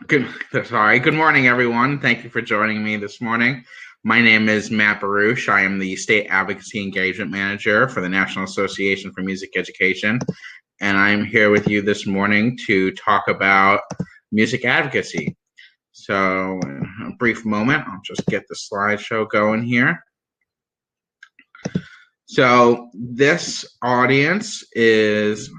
Good morning, everyone. Thank you for joining me this morning. My name is Matt Barusch. I am the State Advocacy Engagement Manager for the National Association for Music Education, and I'm here with you this morning to talk about music advocacy. So, in a brief moment, I'll just get the slideshow going here. So, this audience is...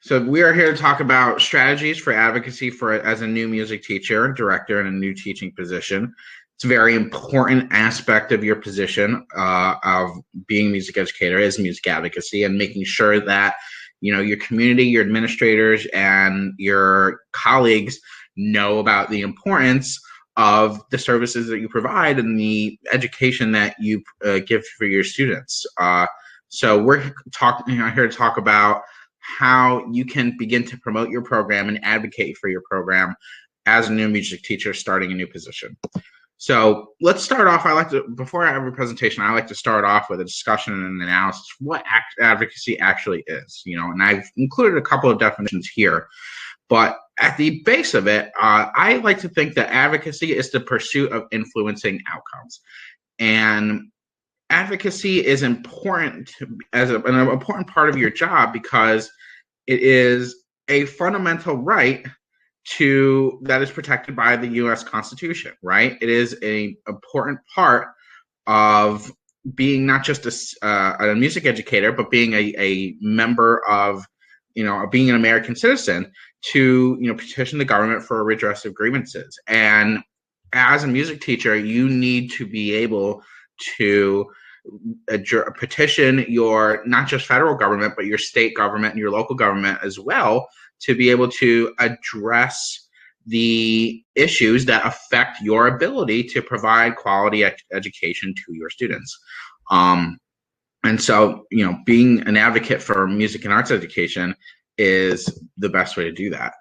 So we are here to talk about strategies for advocacy as a new music teacher, director in a new teaching position. It's a very important aspect of your position of being a music educator is music advocacy and making sure that your community, your administrators, and your colleagues know about the importance of the services that you provide and the education that you give for your students. So we're here to talk about how you can begin to promote your program and advocate for your program as a new music teacher starting a new position. So let's start off. Before I have a presentation, I like to start off with a discussion and an analysis of what advocacy actually is. And I've included a couple of definitions here, but at the base of it, I like to think that advocacy is the pursuit of influencing outcomes. And advocacy is important as an important part of your job because it is a fundamental right that is protected by the U.S. Constitution, right? It is an important part of being not just a music educator, but being a member of, being an American citizen to, petition the government for a redress of grievances. And as a music teacher, you need to be able to petition your not just federal government, but your state government and your local government as well to be able to address the issues that affect your ability to provide quality education to your students. And so, being an advocate for music and arts education is the best way to do that.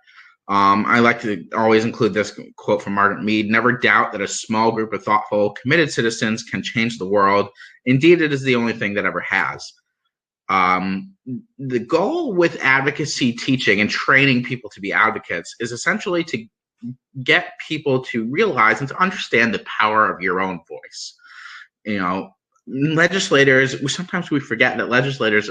I like to always include this quote from Margaret Mead: "Never doubt that a small group of thoughtful, committed citizens can change the world. Indeed, it is the only thing that ever has." The goal with advocacy teaching and training people to be advocates is essentially to get people to realize and to understand the power of your own voice. Legislators, sometimes we forget that legislators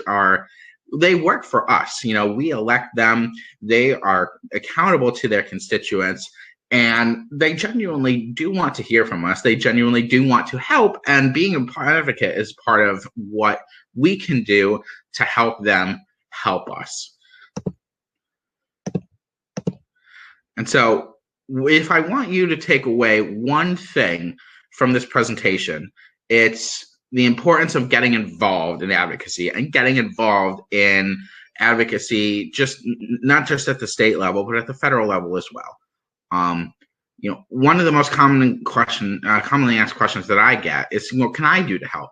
they work for us. We elect them. They are accountable to their constituents, and they genuinely do want to hear from us. They genuinely do want to help, and being an advocate is part of what we can do to help them help us. And so if I want you to take away one thing from this presentation, it's the importance of getting involved in advocacy and getting involved in advocacy, not just at the state level, but at the federal level as well. One of the most commonly asked questions that I get is, what can I do to help?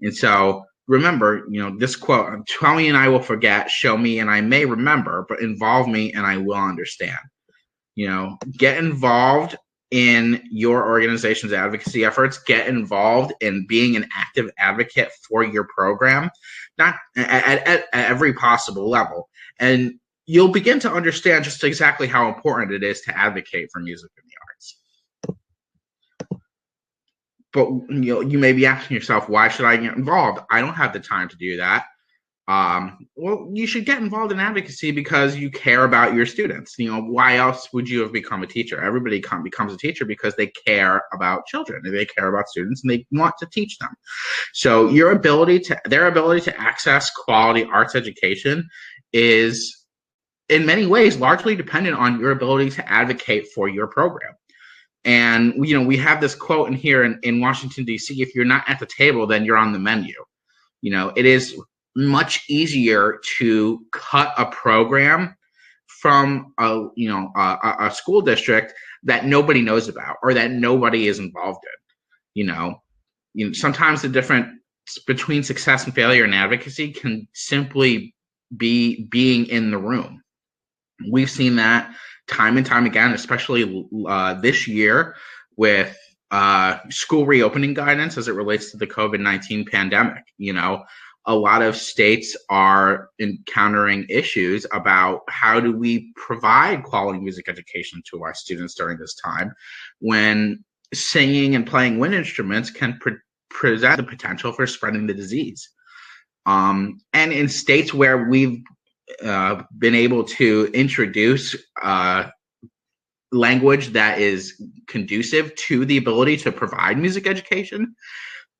And so remember, this quote: "Tell me and I will forget, show me and I may remember, but involve me and I will understand." Get involved in your organization's advocacy efforts. Get involved in being an active advocate for your program, not at every possible level. And you'll begin to understand just exactly how important it is to advocate for music in the arts. But you may be asking yourself, why should I get involved? I don't have the time to do that. Well, you should get involved in advocacy because you care about your students. Why else would you have become a teacher? Everybody becomes a teacher because they care about children, and they care about students, and they want to teach them. So their ability to access quality arts education is, in many ways, largely dependent on your ability to advocate for your program. And we have this quote in here in Washington, D.C.: "If you're not at the table, then you're on the menu." It is much easier to cut a program from a school district that nobody knows about or that nobody is involved in. Sometimes the difference between success and failure in advocacy can simply be being in the room. We've seen that time and time again, especially this year with school reopening guidance as it relates to the COVID-19 pandemic. a lot of states are encountering issues about how do we provide quality music education to our students during this time, when singing and playing wind instruments can present the potential for spreading the disease. And in states where we've been able to introduce language that is conducive to the ability to provide music education,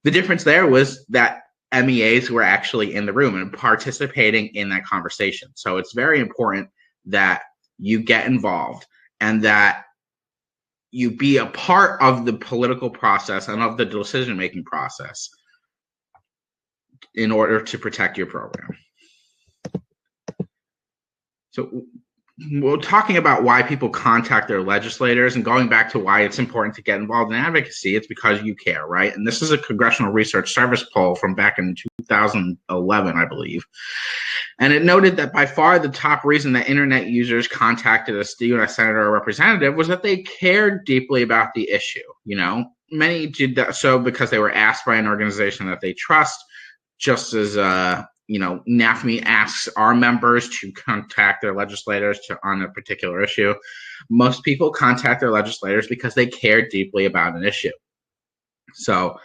the difference there was that MEAs were actually in the room and participating in that conversation. So it's very important that you get involved and that you be a part of the political process and of the decision-making process in order to protect your program. So we're talking about why people contact their legislators, and going back to why it's important to get involved in advocacy, it's because you care, right? And this is a Congressional Research Service poll from back in 2011, I believe. And it noted that by far the top reason that internet users contacted a U.S. senator or representative was that they cared deeply about the issue. You know, many did that so because they were asked by an organization that they trust, just as NAFME asks our members to contact their legislators on a particular issue. Most people contact their legislators because they care deeply about an issue. So,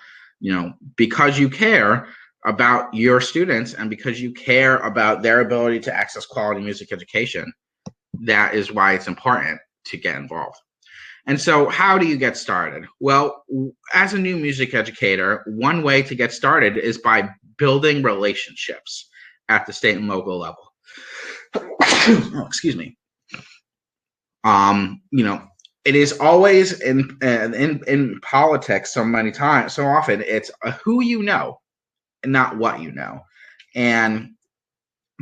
because you care about your students and because you care about their ability to access quality music education, that is why it's important to get involved. And so how do you get started? Well, as a new music educator, one way to get started is by building relationships at the state and local level. Oh, excuse me. It is always in politics so often it's who you know and not what you know. And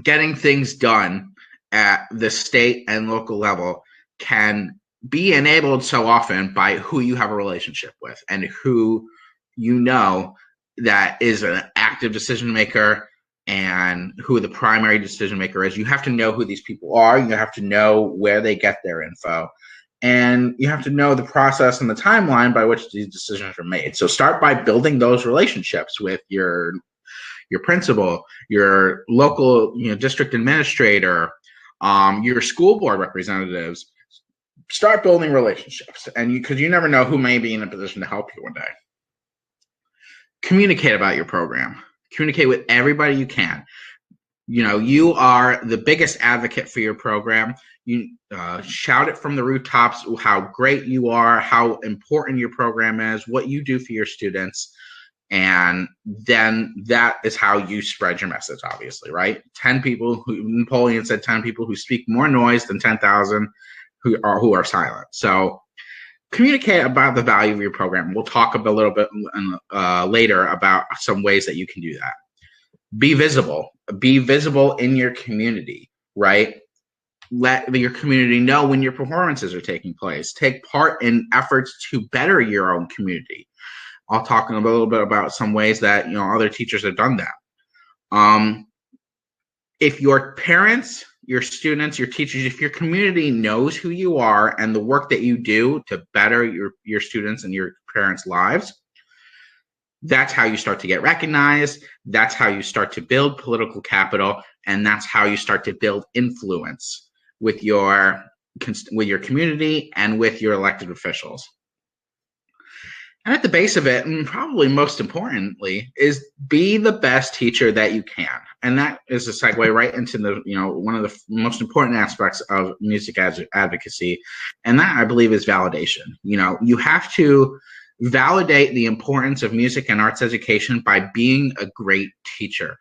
getting things done at the state and local level can be enabled so often by who you have a relationship with and who you know that is an active decision maker and who the primary decision maker is. You have to know who these people are. You have to know where they get their info. And you have to know the process and the timeline by which these decisions are made. So start by building those relationships with your principal, your local district administrator, your school board representatives. Start building relationships, and because you never know who may be in a position to help you one day. Communicate about your program. Communicate with everybody you can. You are the biggest advocate for your program. You shout it from the rooftops how great you are, how important your program is, what you do for your students. And then that is how you spread your message, obviously, right? Napoleon said 10 people who speak more noise than 10,000 who are silent. So communicate about the value of your program. We'll talk a little bit later about some ways that you can do that. Be visible. Be visible in your community, right? Let your community know when your performances are taking place. Take part in efforts to better your own community. I'll talk a little bit about some ways that other teachers have done that. If your parents, your students, your teachers, if your community knows who you are and the work that you do to better your students and your parents' lives, that's how you start to get recognized. That's how you start to build political capital, and that's how you start to build influence with your community and with your elected officials. And at the base of it, and probably most importantly, is be the best teacher that you can. And that is a segue right into one of the most important aspects of music advocacy. And that, I believe, is validation. You have to validate the importance of music and arts education by being a great teacher.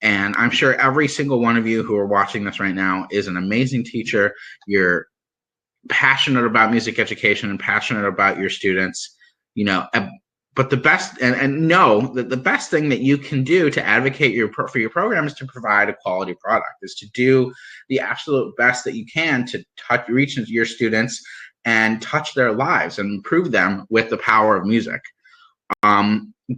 And I'm sure every single one of you who are watching this right now is an amazing teacher. You're passionate about music education and passionate about your students. But the best, and know that the best thing that you can do to advocate for your program is to provide a quality product, is to do the absolute best that you can to reach into your students and touch their lives and improve them with the power of music.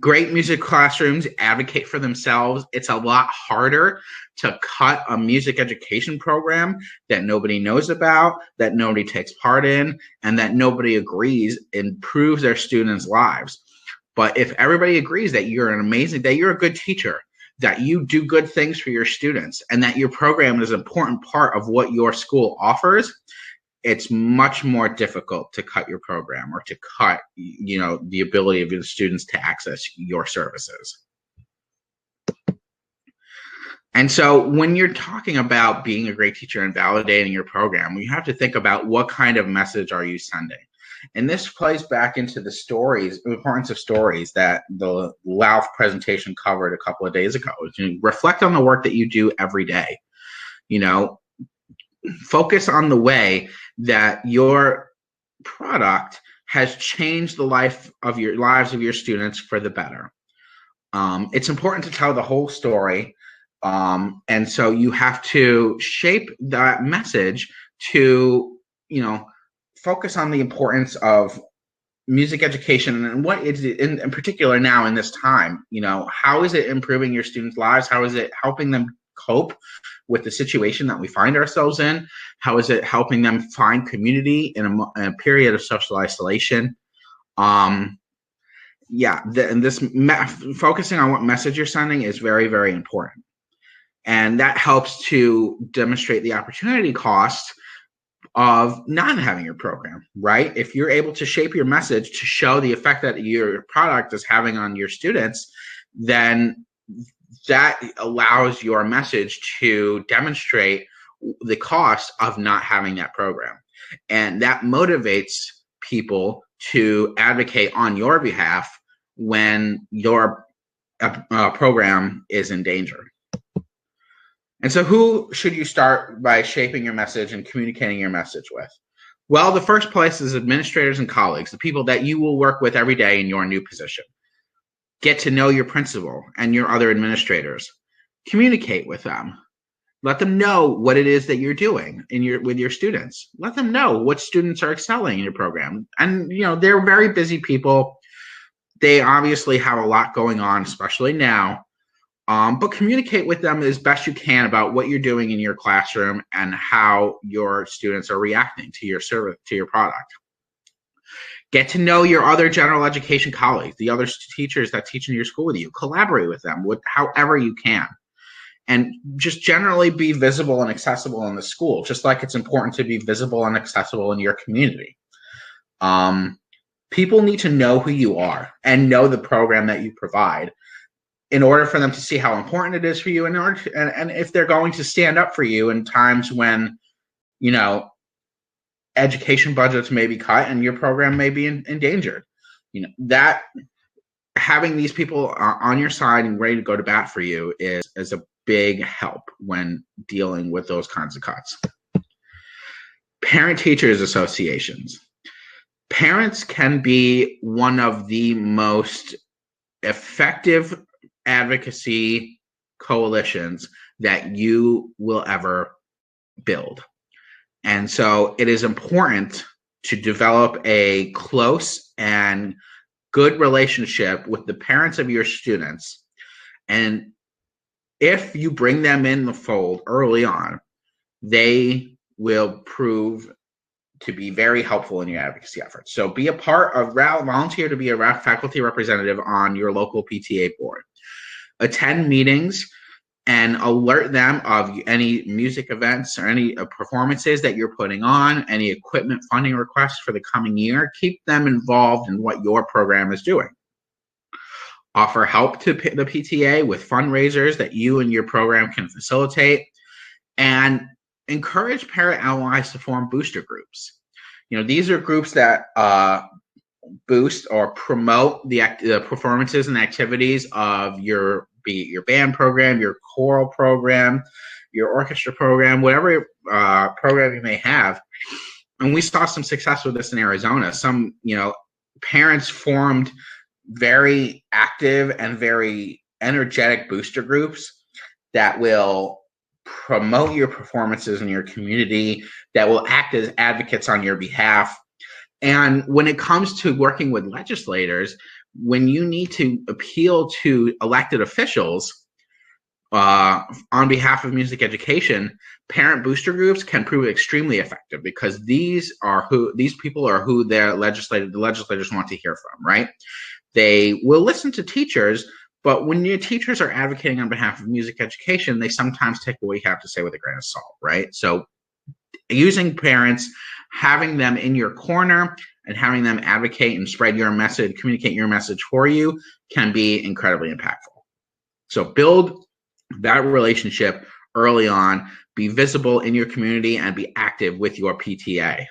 Great music classrooms advocate for themselves. It's a lot harder to cut a music education program that nobody knows about, that nobody takes part in, and that nobody agrees improves their students' lives. But if everybody agrees that you're a good teacher, that you do good things for your students and that your program is an important part of what your school offers, it's much more difficult to cut your program or to cut, the ability of your students to access your services. And so when you're talking about being a great teacher and validating your program, you have to think about what kind of message are you sending. And this plays back into the importance of stories that the LAUF presentation covered a couple of days ago. Reflect on the work that you do every day. Focus on the way that your product has changed the lives of your students for the better. It's important to tell the whole story. And so you have to shape that message to, focus on the importance of music education and what is it in particular now in this time. How is it improving your students' lives? How is it helping them cope with the situation that we find ourselves in? How is it helping them find community in a period of social isolation? Focusing on what message you're sending is very, very important. And that helps to demonstrate the opportunity cost of not having your program, right? If you're able to shape your message to show the effect that your product is having on your students, then that allows your message to demonstrate the cost of not having that program. And that motivates people to advocate on your behalf when your program is in danger. And so who should you start by shaping your message and communicating your message with? Well, the first place is administrators and colleagues, the people that you will work with every day in your new position. Get to know your principal and your other administrators. Communicate with them. Let them know what it is that you're doing with your students. Let them know what students are excelling in your program. And, they're very busy people. They obviously have a lot going on, especially now. But communicate with them as best you can about what you're doing in your classroom and how your students are reacting to your service, to your product. Get to know your other general education colleagues, the other teachers that teach in your school with you. Collaborate with them however you can. And just generally be visible and accessible in the school, just like it's important to be visible and accessible in your community. People need to know who you are and know the program that you provide in order for them to see how important it is for you, and if they're going to stand up for you in times when, education budgets may be cut and your program may be endangered. That having these people on your side and ready to go to bat for you is a big help when dealing with those kinds of cuts. Parent-teachers associations. Parents can be one of the most effective advocacy coalitions that you will ever build. And so it is important to develop a close and good relationship with the parents of your students. And if you bring them in the fold early on, they will prove to be very helpful in your advocacy efforts. So be a part of, volunteer to be a faculty representative on your local PTA board. Attend meetings and alert them of any music events or any performances that you're putting on, any equipment funding requests for the coming year. Keep them involved in what your program is doing. Offer help to the PTA with fundraisers that you and your program can facilitate, and encourage parent allies to form booster groups. These are groups that boost or promote the performances and activities of your band program, your choral program, your orchestra program, whatever program you may have. And we saw some success with this in Arizona. Some, parents formed very active and very energetic booster groups that will promote your performances in your community, that will act as advocates on your behalf. And when it comes to working with legislators, when you need to appeal to elected officials on behalf of music education, parent booster groups can prove extremely effective, because these people are who the legislators want to hear from, right? They will listen to teachers, But when your teachers are advocating on behalf of music education, they sometimes take what we have to say with a grain of salt, right? So using parents, having them in your corner and having them advocate and spread your message, communicate your message for you can be incredibly impactful. So build that relationship early on, be visible in your community, and be active with your PTA.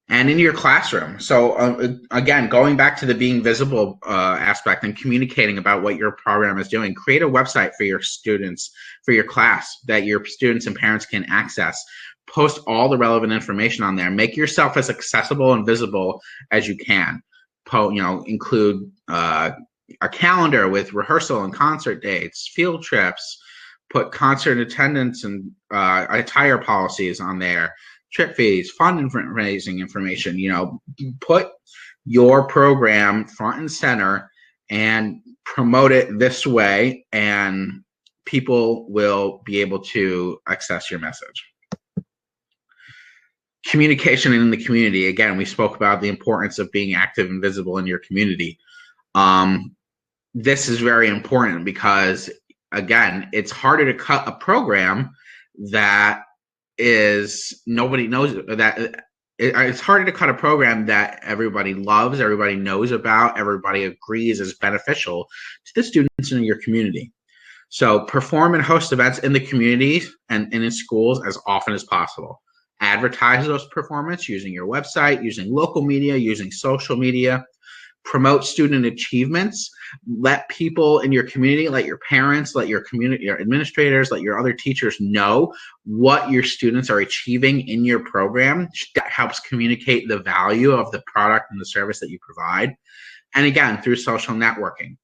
And in your classroom. So again, going back to the being visible aspect and communicating about what your program is doing, create a website for your students, for your class, that your students and parents can access. Post all the relevant information on there. Make yourself as accessible and visible as you can. Include a calendar with rehearsal and concert dates, field trips, put concert attendance and attire policies on there, trip fees, fundraising information. Put your program front and center and promote it this way, and people will be able to access your message. Communication in the community. Again, we spoke about the importance of being active and visible in your community. This is very important because, again, it's harder to cut a program that is nobody knows that it's harder to cut a program that everybody loves, everybody knows about, everybody agrees is beneficial to the students in your community. So perform and host events in the communities and in schools as often as possible. Advertise those performances using your website, using local media, using social media. Promote student achievements. Let people in your community, let your parents, let your community, your administrators, let your other teachers know what your students are achieving in your program. That helps communicate the value of the product and the service that you provide. And again, through social networking.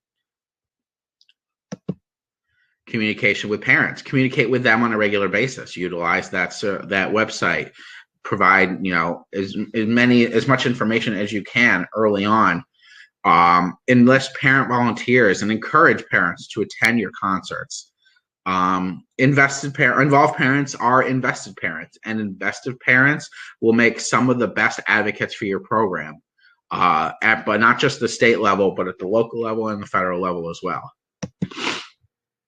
Communication with parents. Communicate with them on a regular basis. Utilize that website. Provide as much information as you can early on. Enlist parent volunteers and encourage parents to attend your concerts. Involved parents are invested parents, and invested parents will make some of the best advocates for your program, but not just the state level, but at the local level and the federal level as well.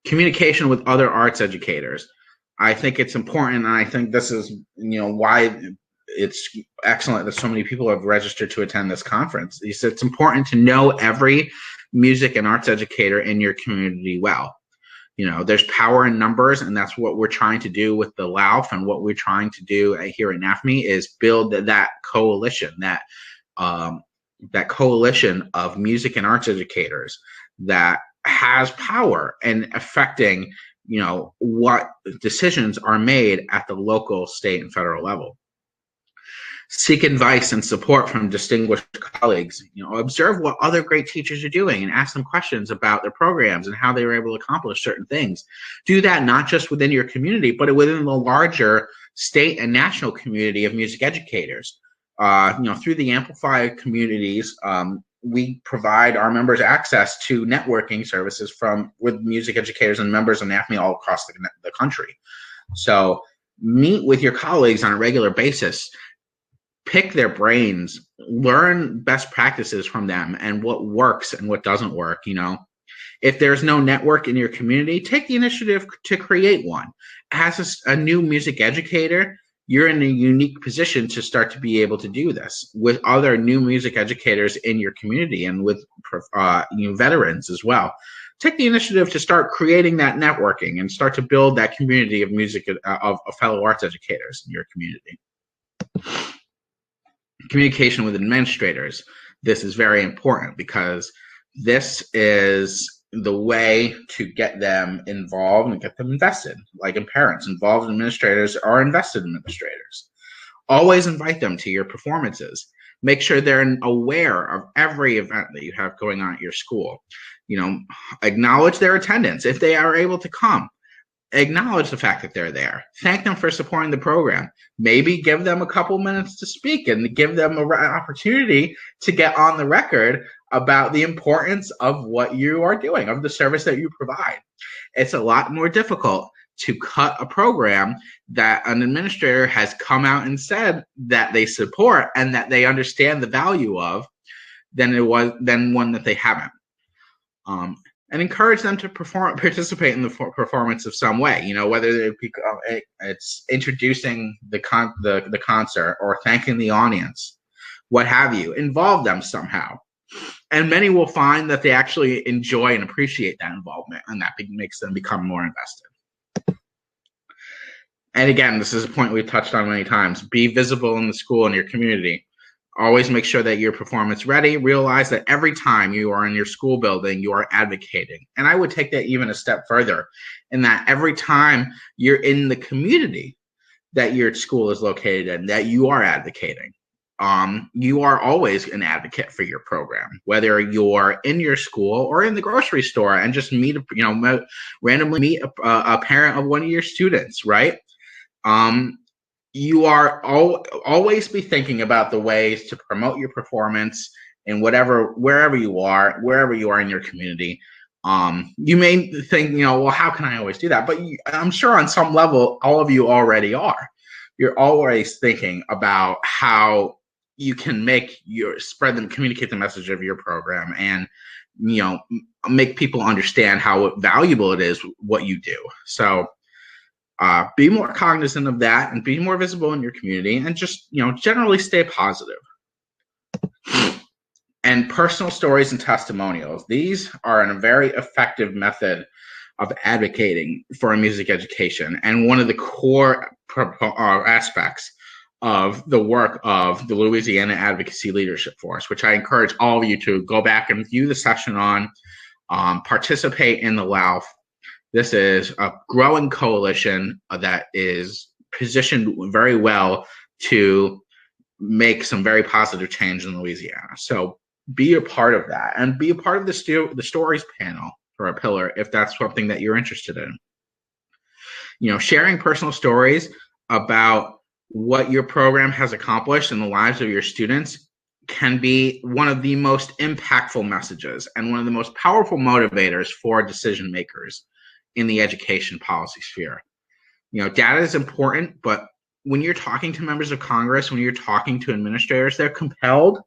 Communication with other arts educators. I think it's important, and I think this is why it's excellent that so many people have registered to attend this conference. It's important to know every music and arts educator in your community well. There's power in numbers, and that's what we're trying to do with the LAUF, and what we're trying to do here at NAFME is build that coalition, that coalition of music and arts educators that has power in affecting what decisions are made at the local, state, and federal level. Seek advice and support from distinguished colleagues. Observe what other great teachers are doing and ask them questions about their programs and how they were able to accomplish certain things. Do that not just within your community, but within the larger state and national community of music educators. Through the Amplified communities, we provide our members access to networking services with music educators and members of NAFME all across the country. So meet with your colleagues on a regular basis. Pick their brains, learn best practices from them and what works and what doesn't work. If there's no network in your community, take the initiative to create one. As a new music educator, you're in a unique position to start to be able to do this with other new music educators in your community and with veterans as well. Take the initiative to start creating that networking and start to build that community of music of fellow arts educators in your community. Communication with administrators. This is very important because this is the way to get them involved and get them invested. Like in parents, involved administrators are invested administrators. Always invite them to your performances. Make sure they're aware of every event that you have going on at your school. Acknowledge their attendance if they are able to come. Acknowledge the fact that they're there. Thank them for supporting the program. Maybe give them a couple minutes to speak and give them an opportunity to get on the record about the importance of what you are doing, of the service that you provide. It's a lot more difficult to cut a program that an administrator has come out and said that they support and that they understand the value of, than one that they haven't. And encourage them to participate in the performance of some way. Whether it's introducing the concert or thanking the audience, what have you. Involve them somehow, and many will find that they actually enjoy and appreciate that involvement, and that makes them become more invested. And again, this is a point we've touched on many times. Be visible in the school and your community. Always make sure that you're performance ready. Realize that every time you are in your school building, you are advocating. And I would take that even a step further, in that every time you're in the community that your school is located in, that you are advocating. You are always an advocate for your program, whether you're in your school or in the grocery store and just randomly meet a parent of one of your students, right? You are always be thinking about the ways to promote your performance in wherever you are in your community. You may think, well, how can I always do that? But I'm sure on some level, all of you already are. You're always thinking about how you can communicate the message of your program, and make people understand how valuable it is what you do. So be more cognizant of that, and be more visible in your community, and just generally stay positive. And personal stories and testimonials, these are a very effective method of advocating for a music education, and one of the core aspects of the work of the Louisiana Advocacy Leadership Force, which I encourage all of you to go back and view the session on, participate in the LAUF. This is a growing coalition that is positioned very well to make some very positive change in Louisiana. So be a part of that, and be a part of the stories panel for a pillar if that's something that you're interested in. Sharing personal stories about what your program has accomplished in the lives of your students can be one of the most impactful messages and one of the most powerful motivators for decision makers in the education policy sphere. Data is important, but when you're talking to members of Congress, when you're talking to administrators, they're compelled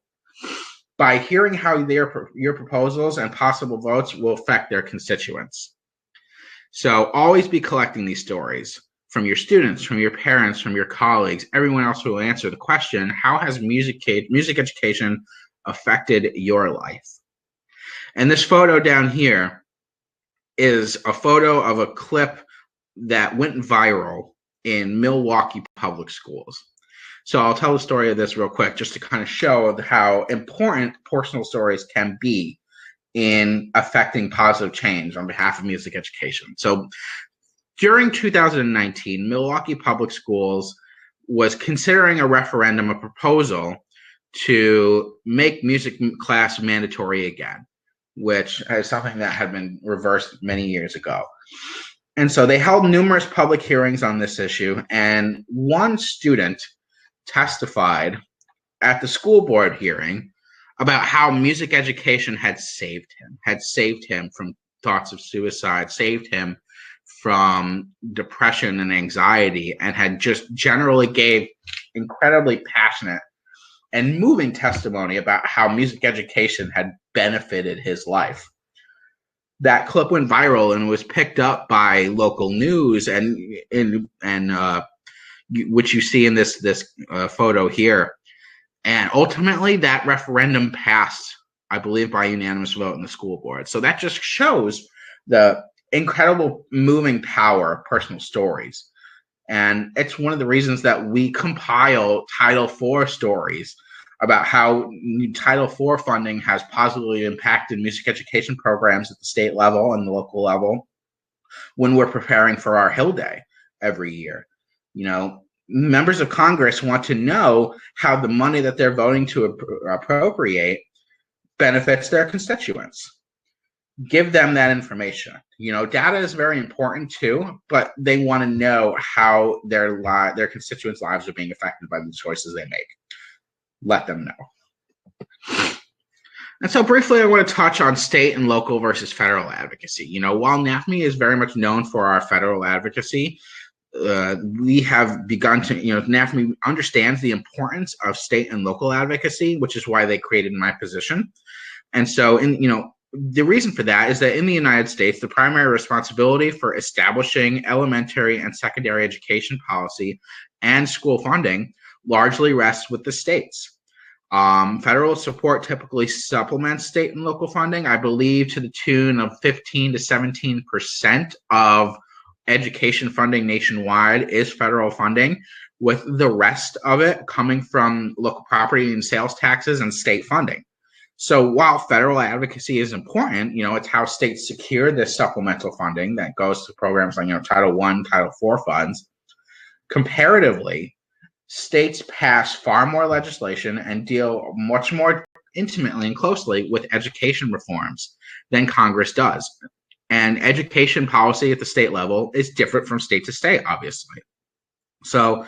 by hearing how your proposals and possible votes will affect their constituents. So always be collecting these stories from your students, from your parents, from your colleagues, everyone else who will answer the question, how has music education affected your life? And this photo down here is a photo of a clip that went viral in Milwaukee Public Schools. So I'll tell the story of this real quick, just to kind of show how important personal stories can be in affecting positive change on behalf of music education. So during 2019, Milwaukee Public Schools was considering a proposal to make music class mandatory again, which is something that had been reversed many years ago. And so they held numerous public hearings on this issue, and one student testified at the school board hearing about how music education had saved him from thoughts of suicide, saved him from depression and anxiety, and had just generally gave incredibly passionate and moving testimony about how music education had benefited his life. That clip went viral and was picked up by local news, and which you see in this photo here. And ultimately, that referendum passed, I believe, by unanimous vote in the school board. So that just shows the incredible moving power of personal stories. And it's one of the reasons that we compile Title IV stories about how Title IV funding has positively impacted music education programs at the state level and the local level when we're preparing for our Hill Day every year. Members of Congress want to know how the money that they're voting to appropriate benefits their constituents. Give them that information. Data is very important too, but they want to know how their constituents' lives are being affected by the choices they make. Let them know. And so briefly, I want to touch on state and local versus federal advocacy. While NAFME is very much known for our federal advocacy, we have begun to, NAFME understands the importance of state and local advocacy, which is why they created my position. And so, the reason for that is that in the United States, the primary responsibility for establishing elementary and secondary education policy and school funding largely rests with the states. Federal support typically supplements state and local funding, I believe, to the tune of 15 to 17% of education funding nationwide is federal funding, with the rest of it coming from local property and sales taxes and state funding. So while federal advocacy is important, it's how states secure this supplemental funding that goes to programs like, Title I, Title IV funds. Comparatively, states pass far more legislation and deal much more intimately and closely with education reforms than Congress does. And education policy at the state level is different from state to state, obviously. So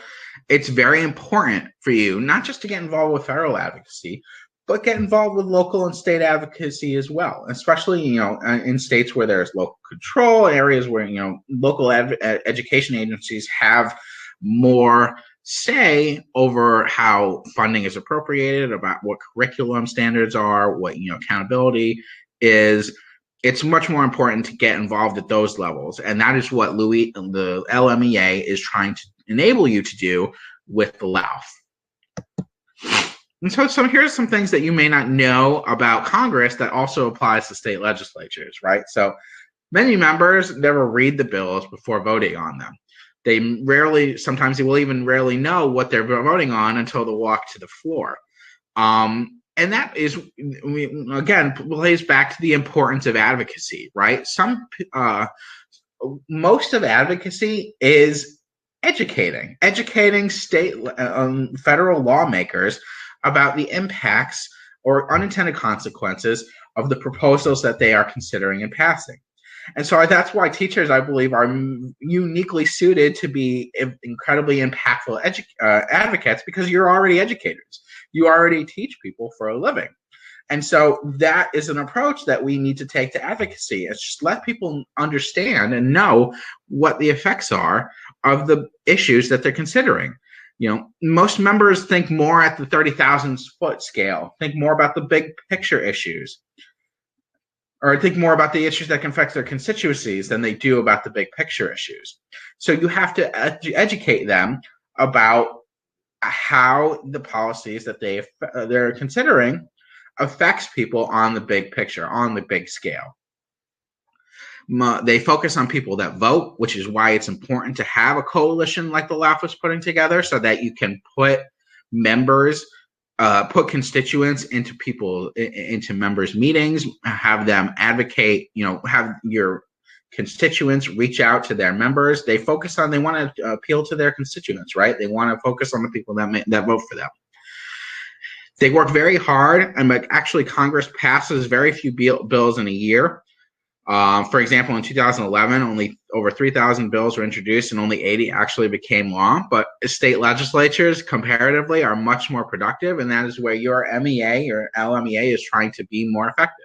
it's very important for you not just to get involved with federal advocacy, but get involved with local and state advocacy as well, especially, in states where there's local control, areas where, local education agencies have more say over how funding is appropriated, about what curriculum standards are, what, accountability is. It's much more important to get involved at those levels. And that is what the LMEA is trying to enable you to do with the LAUF. And so here's some things that you may not know about Congress that also applies to state legislatures, right? So many members never read the bills before voting on them. Sometimes they will even rarely know what they're voting on until they walk to the floor. And that is, again, plays back to the importance of advocacy, right? Most of advocacy is educating state, federal lawmakers about the impacts or unintended consequences of the proposals that they are considering and passing. And so that's why teachers, I believe, are uniquely suited to be incredibly impactful advocates, because you're already educators. You already teach people for a living. And so that is an approach that we need to take to advocacy. It's just let people understand and know what the effects are of the issues that they're considering. Most members think more at the 30,000 foot scale, think more about the big picture issues, or think more about the issues that can affect their constituencies than they do about the big picture issues. So you have to educate them about how the policies that they're considering affects people on the big picture, on the big scale. They focus on people that vote, which is why it's important to have a coalition like the LAUF was putting together, so that you can put constituents into members' meetings, have them advocate, have your constituents reach out to their members. They want to appeal to their constituents, right? They want to focus on the people that vote for them. They work very hard, and actually Congress passes very few bills in a year. For example, in 2011, only over 3,000 bills were introduced and only 80 actually became law. But state legislatures, comparatively, are much more productive, and that is where your MEA or LMEA is trying to be more effective.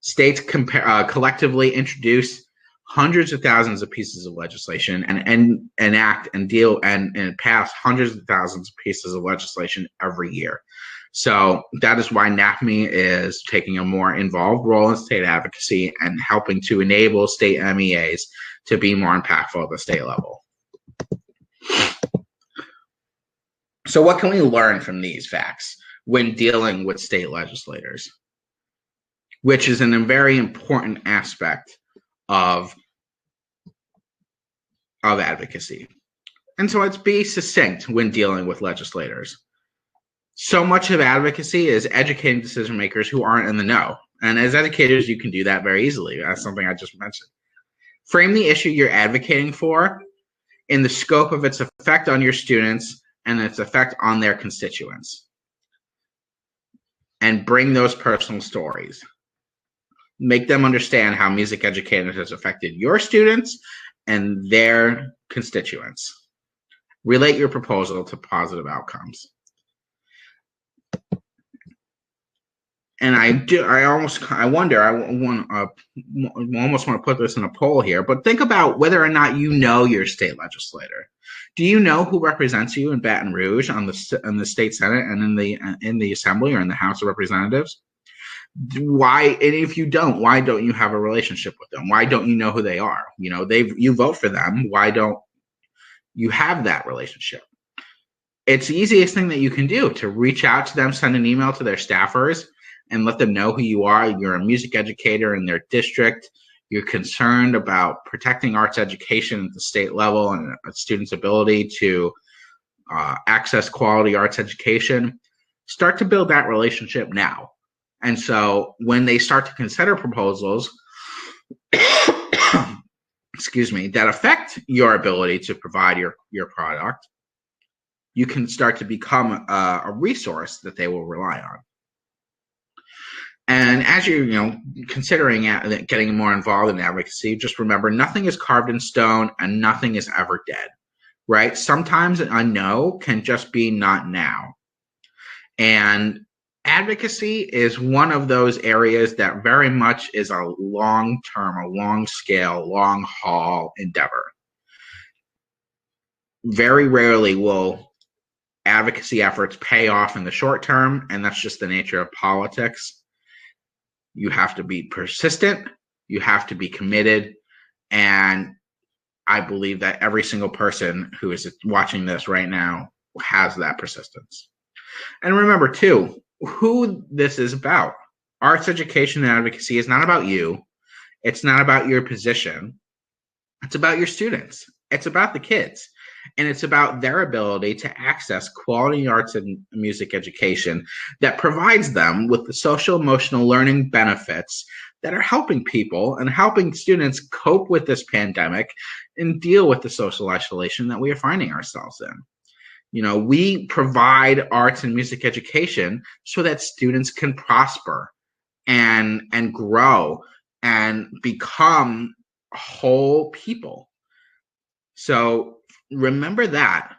States collectively introduce hundreds of thousands of pieces of legislation and enact and deal and pass hundreds of thousands of pieces of legislation every year. So that is why NAFME is taking a more involved role in state advocacy and helping to enable state MEAs to be more impactful at the state level. So what can we learn from these facts when dealing with state legislators, which is a very important aspect of advocacy? And so let's be succinct when dealing with legislators. So much of advocacy is educating decision makers who aren't in the know. And as educators, you can do that very easily. That's something I just mentioned. Frame the issue you're advocating for in the scope of its effect on your students and its effect on their constituents. And bring those personal stories. Make them understand how music education has affected your students and their constituents. Relate your proposal to positive outcomes. and I almost want to put this in a poll here, but think about whether or not you know your state legislator. Do you know who represents you in Baton Rouge on the state Senate and in the Assembly or in the House of Representatives? Why? And if you don't, why don't you have a relationship with them? Why don't you know who they are? You know, you vote for them. Why don't you have that relationship? It's the easiest thing that you can do to reach out to them, send an email to their staffers, and let them know who you are. You're a music educator in their district. You're concerned about protecting arts education at the state level and a student's ability to access quality arts education. Start to build that relationship now. And so when they start to consider proposals, excuse me, that affect your ability to provide your product, you can start to become a resource that they will rely on. And as you're considering getting more involved in advocacy, just remember nothing is carved in stone and nothing is ever dead, right? Sometimes a no can just be not now. And advocacy is one of those areas that very much is a long-term, a long-scale, long-haul endeavor. Very rarely will advocacy efforts pay off in the short term, and that's just the nature of politics. You have to be persistent, you have to be committed, and I believe that every single person who is watching this right now has that persistence. And remember, too, who this is about. Arts education and advocacy is not about you. It's not about your position. It's about your students. It's about the kids. And it's about their ability to access quality arts and music education that provides them with the social emotional learning benefits that are helping people and helping students cope with this pandemic and deal with the social isolation that we are finding ourselves in. We provide arts and music education so that students can prosper and grow and become whole people. So remember that.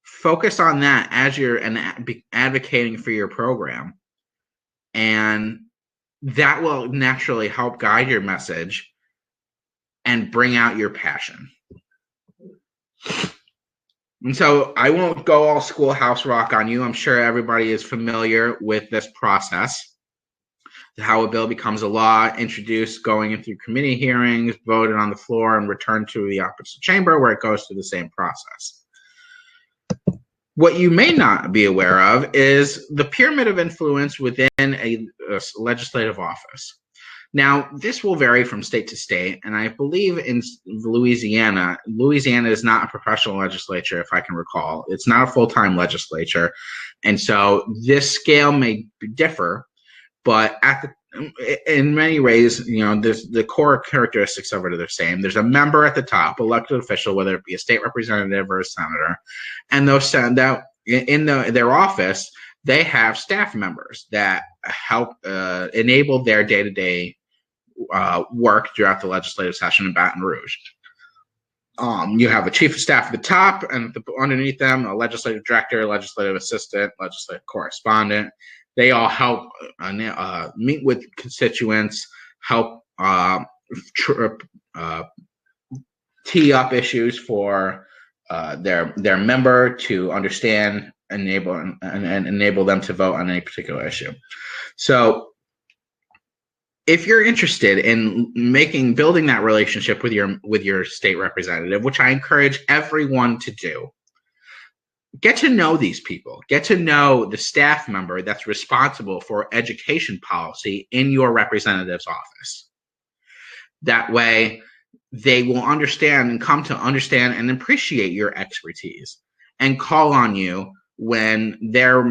Focus on that as you're advocating for your program. And that will naturally help guide your message and bring out your passion. And so I won't go all schoolhouse rock on you. I'm sure everybody is familiar with this process. How a bill becomes a law, introduced, going in through committee hearings, voted on the floor, and returned to the opposite chamber where it goes through the same process. What you may not be aware of is the pyramid of influence within a legislative office. Now, this will vary from state to state, and I believe in Louisiana is not a professional legislature, if I can recall. It's not a full-time legislature, and so this scale may differ, but in many ways, the core characteristics of it are the same. There's a member at the top, elected official, whether it be a state representative or a senator, and those that in their office, they have staff members that help enable their day-to-day work throughout the legislative session in Baton Rouge. You have a chief of staff at the top, and underneath them, a legislative director, legislative assistant, legislative correspondent. They all help meet with constituents, help tee up issues for their member to understand, enable them to vote on any particular issue. So if you're interested in building that relationship with your state representative, which I encourage everyone to do, get to know these people. Get to know the staff member that's responsible for education policy in your representative's office. That way, they will understand and come to understand and appreciate your expertise and call on you when their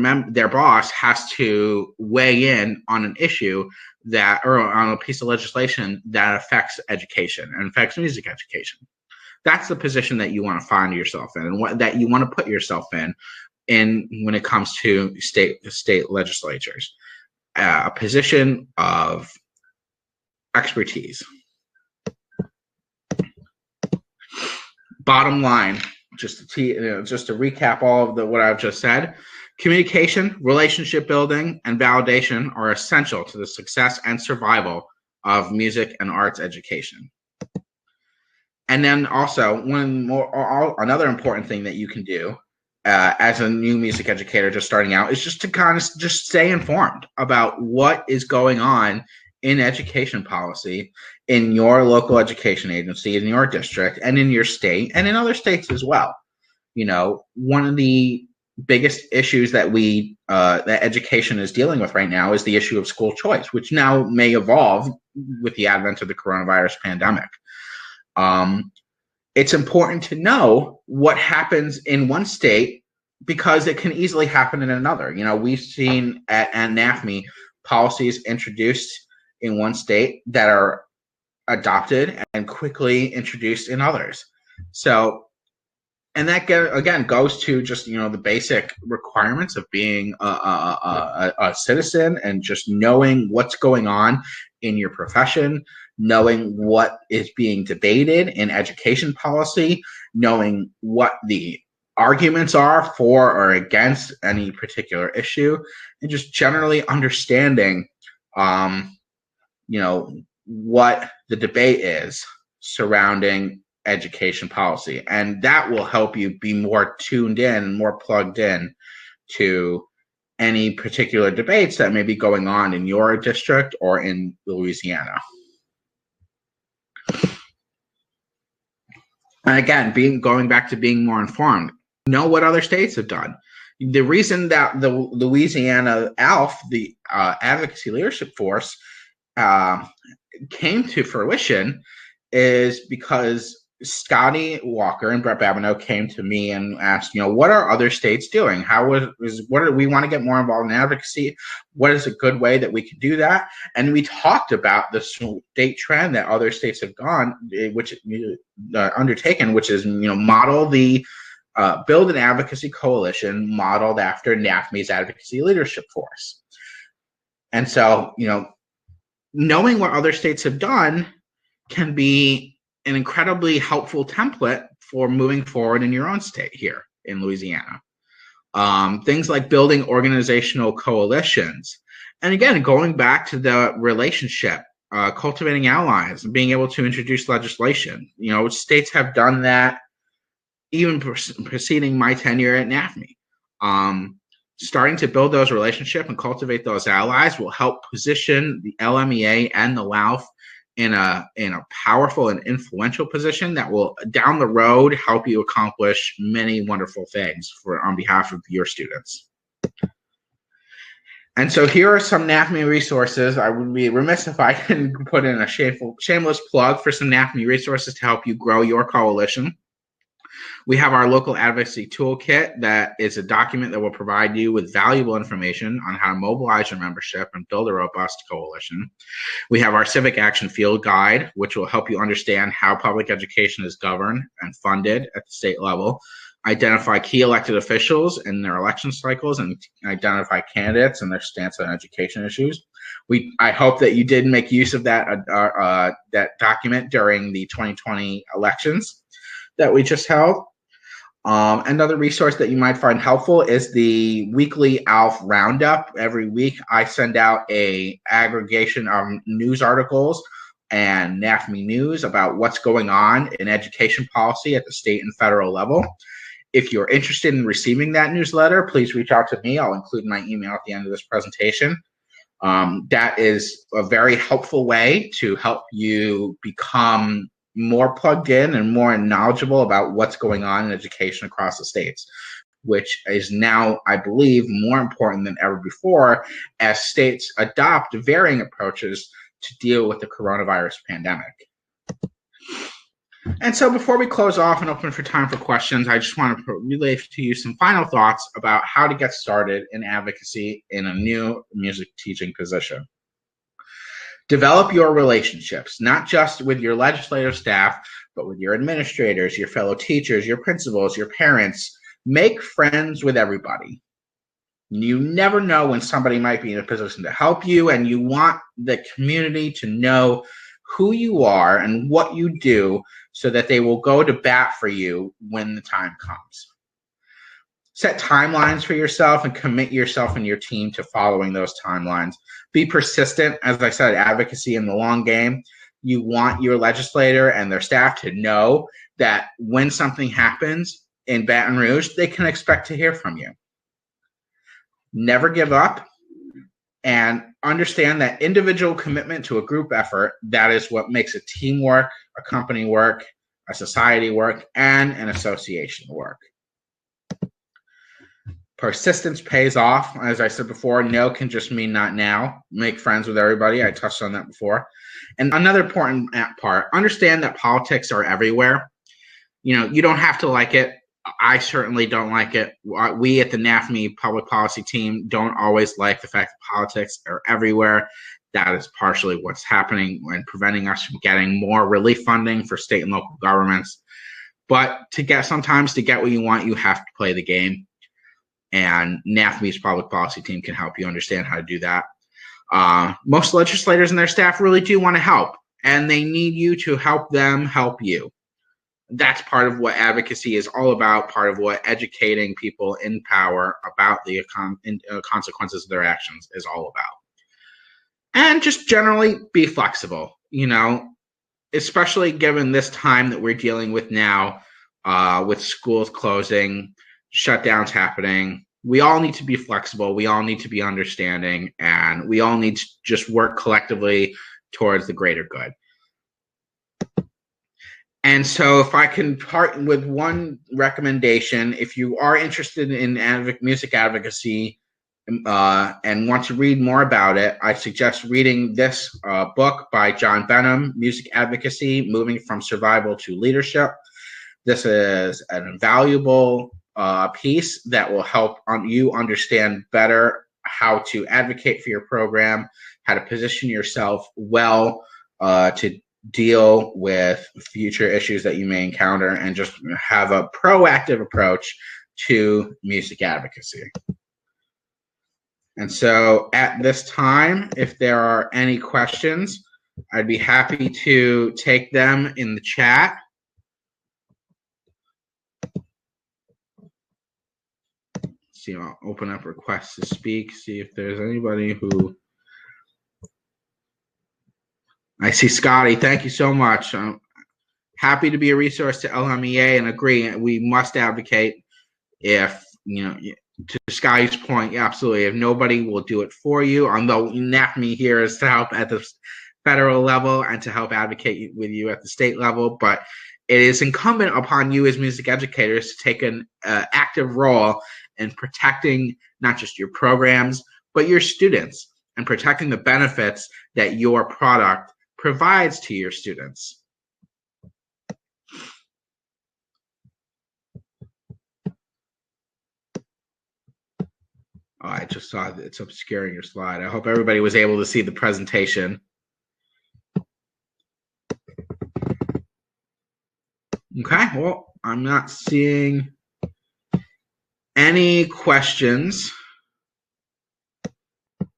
boss has to weigh in on an issue or on a piece of legislation that affects education and affects music education. That's the position that you want to find yourself in, and that you want to put yourself in when it comes to state legislatures, a position of expertise. Bottom line, just to recap all of what I've just said, communication, relationship building, and validation are essential to the success and survival of music and arts education. And then also, another important thing that you can do as a new music educator just starting out is just to kind of just stay informed about what is going on in education policy in your local education agency, in your district, and in your state, and in other states as well. One of the biggest issues that that education is dealing with right now is the issue of school choice, which now may evolve with the advent of the coronavirus pandemic. It's important to know what happens in one state because it can easily happen in another. We've seen at NAFME policies introduced in one state that are adopted and quickly introduced in others. And that again goes to just the basic requirements of being a citizen and just knowing what's going on in your profession, knowing what is being debated in education policy, knowing what the arguments are for or against any particular issue, and just generally understanding, what the debate is surrounding education policy. And that will help you be more tuned in and more plugged in to any particular debates that may be going on in your district or in Louisiana. And again, going back to being more informed, know what other states have done. The reason that the Louisiana ALF, the Advocacy Leadership Force, came to fruition is because Scotty Walker and Brett Babineau came to me and asked, what are other states doing? We want to get more involved in advocacy? What is a good way that we can do that? And we talked about the state trend that other states have undertaken, which is, model the build an advocacy coalition modeled after NAFME's Advocacy Leadership Force. And so, knowing what other states have done can be an incredibly helpful template for moving forward in your own state here in Louisiana. Things like building organizational coalitions. And again, going back to the relationship, cultivating allies, and being able to introduce legislation. States have done that even preceding my tenure at NAFME. Starting to build those relationships and cultivate those allies will help position the LMEA and the LAUF in a powerful and influential position that will down the road help you accomplish many wonderful things on behalf of your students. And so here are some NAFME resources. I would be remiss if I didn't put in a shameless plug for some NAFME resources to help you grow your coalition. We have our local advocacy toolkit that is a document that will provide you with valuable information on how to mobilize your membership and build a robust coalition. We have our civic action field guide, which will help you understand how public education is governed and funded at the state level, identify key elected officials in their election cycles, and identify candidates and their stance on education issues. I hope that you did make use of that document during the 2020 elections that we just held. Another resource that you might find helpful is the weekly ALF Roundup. Every week, I send out a aggregation of news articles and NAFME news about what's going on in education policy at the state and federal level. If you're interested in receiving that newsletter, please reach out to me. I'll include my email at the end of this presentation. That is a very helpful way to help you become more plugged in and more knowledgeable about what's going on in education across the states, which is now, I believe, more important than ever before as states adopt varying approaches to deal with the coronavirus pandemic. And so before we close off and open for time for questions, I just want to relay to you some final thoughts about how to get started in advocacy in a new music teaching position. Develop your relationships, not just with your legislative staff, but with your administrators, your fellow teachers, your principals, your parents. Make friends with everybody. You never know when somebody might be in a position to help you, and you want the community to know who you are and what you do so that they will go to bat for you when the time comes. Set timelines for yourself and commit yourself and your team to following those timelines. Be persistent. As I said, advocacy in the long game. You want your legislator and their staff to know that when something happens in Baton Rouge, they can expect to hear from you. Never give up, and understand that individual commitment to a group effort, that is what makes a team work, a company work, a society work, and an association work. Persistence pays off. As I said before, no can just mean not now. Make friends with everybody. I touched on that before. And another important part, understand that politics are everywhere. You don't have to like it. I certainly don't like it. We at the NAFME public policy team don't always like the fact that politics are everywhere. That is partially what's happening and preventing us from getting more relief funding for state and local governments. But sometimes to get what you want, you have to play the game. And NAFME's public policy team can help you understand how to do that. Most legislators and their staff really do want to help, and they need you to help them help you. That's part of what advocacy is all about, part of what educating people in power about the consequences of their actions is all about. And just generally be flexible, especially given this time that we're dealing with now, with schools closing, shutdowns happening. We all need to be flexible. We all need to be understanding, and we all need to just work collectively towards the greater good. And so if I can part with one recommendation, if you are interested in music advocacy and want to read more about it, I suggest reading this book by John Benham, Music Advocacy, Moving from Survival to Leadership. This is an invaluable piece that will help you understand better how to advocate for your program, how to position yourself well to deal with future issues that you may encounter, and just have a proactive approach to music advocacy. And so at this time, if there are any questions, I'd be happy to take them in the chat. See, I'll open up requests to speak, see if there's anybody who... I see Scotty. Thank you so much. I'm happy to be a resource to LMEA and agree. We must advocate. If, to Scotty's point, absolutely. If nobody will do it for you, although NAFME here is to help at the federal level and to help advocate with you at the state level, but it is incumbent upon you as music educators to take an active role in protecting not just your programs, but your students, and protecting the benefits that your product provides to your students. Oh, I just saw that it's obscuring your slide. I hope everybody was able to see the presentation. Okay, well, I'm not seeing any questions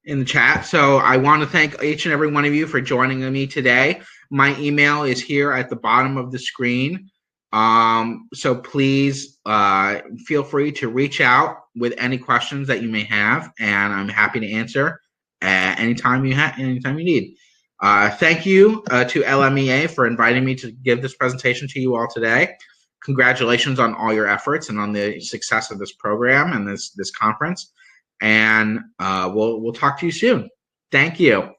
in the chat. So I want to thank each and every one of you for joining me today. My email is here at the bottom of the screen. So please feel free to reach out with any questions that you may have, and I'm happy to answer anytime you need. Thank you to LMEA for inviting me to give this presentation to you all today. Congratulations on all your efforts and on the success of this program and this conference. And we'll talk to you soon. Thank you.